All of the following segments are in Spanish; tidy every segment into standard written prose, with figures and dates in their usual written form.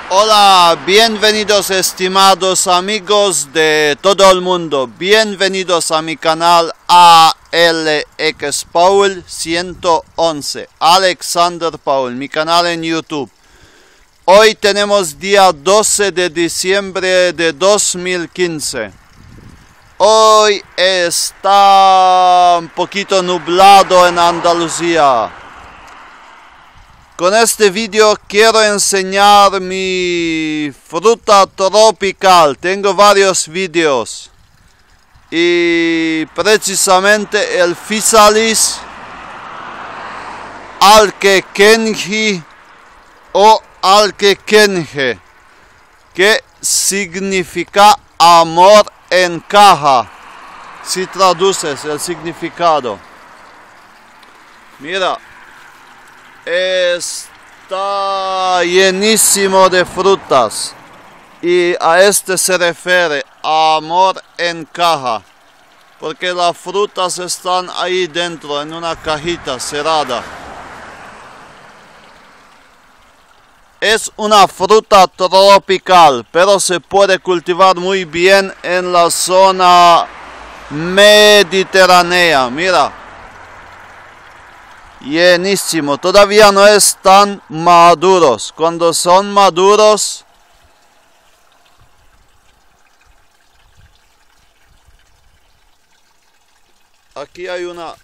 Hola, bienvenidos estimados amigos de todo el mundo. Bienvenidos a mi canal ALX Paul 111. Alexander Paul, mi canal en YouTube. Hoy tenemos día 12 de diciembre de 2015. Hoy está un poquito nublado en Andalucía. Con este video quiero enseñar mi fruta tropical. Tengo varios videos. Y precisamente el Physalis alquequenji o alquequenje, que significa amor en caja. Si traduces el significado. Mira. Está llenísimo de frutas y a este se refiere amor en caja, porque las frutas están ahí dentro en una cajita cerrada. Es una fruta tropical, pero se puede cultivar muy bien en la zona mediterránea. Mira. Llenísimo, todavía no están maduros. Cuando son maduros, aquí hay una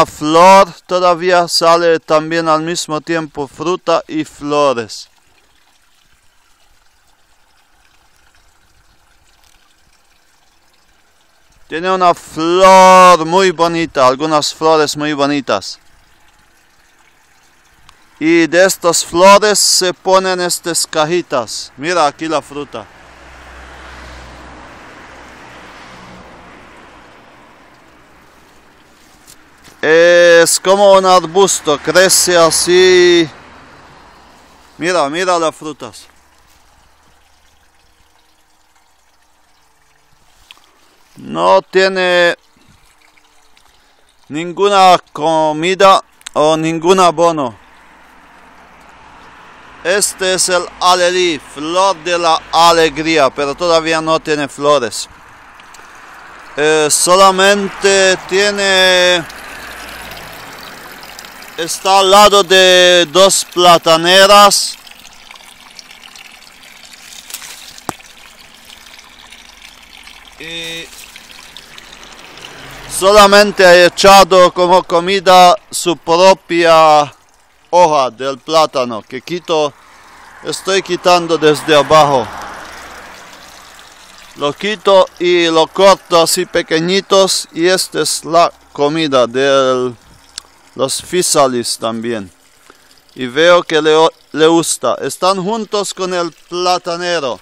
flor, todavía sale también al mismo tiempo fruta y flores. Tiene una flor muy bonita, algunas flores muy bonitas. Y de estas flores se ponen estas cajitas. Mira aquí la fruta. Es como un arbusto, crece así. Mira las frutas. No tiene ninguna comida o ningún abono. Este es el alelí, flor de la alegría, pero todavía no tiene flores. Solamente está al lado de dos plataneras. Y solamente he echado como comida su propia hoja del plátano que estoy quitando desde abajo. Lo quito y lo corto así pequeñitos y esta es la comida de los Physalis también. Y veo que le gusta. Están juntos con el platanero.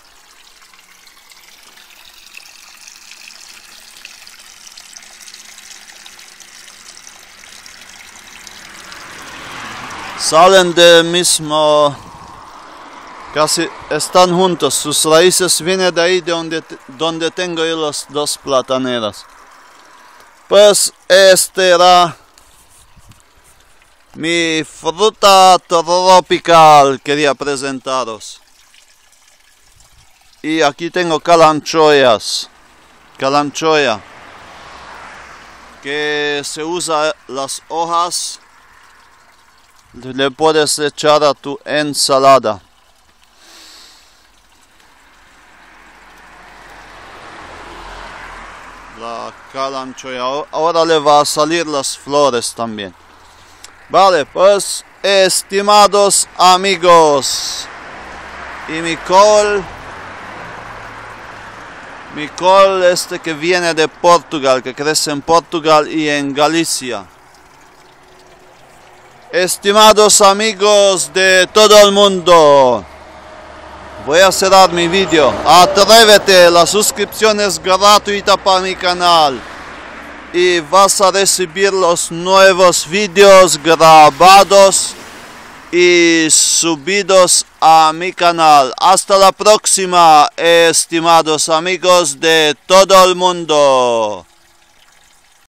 Salen del mismo, casi están juntos, sus raíces vienen de ahí donde tengo yo las dos plataneras. Pues este era mi fruta tropical, quería presentaros. Y aquí tengo calanchoya, que se usa las hojas. Le puedes echar a tu ensalada. La calanchoya. Ahora le va a salir las flores también. Vale, pues estimados amigos. Y mi col este que viene de Portugal, que crece en Portugal y en Galicia. Estimados amigos de todo el mundo, voy a cerrar mi video. Atrévete, la suscripción es gratuita para mi canal y vas a recibir los nuevos videos grabados y subidos a mi canal. Hasta la próxima, estimados amigos de todo el mundo.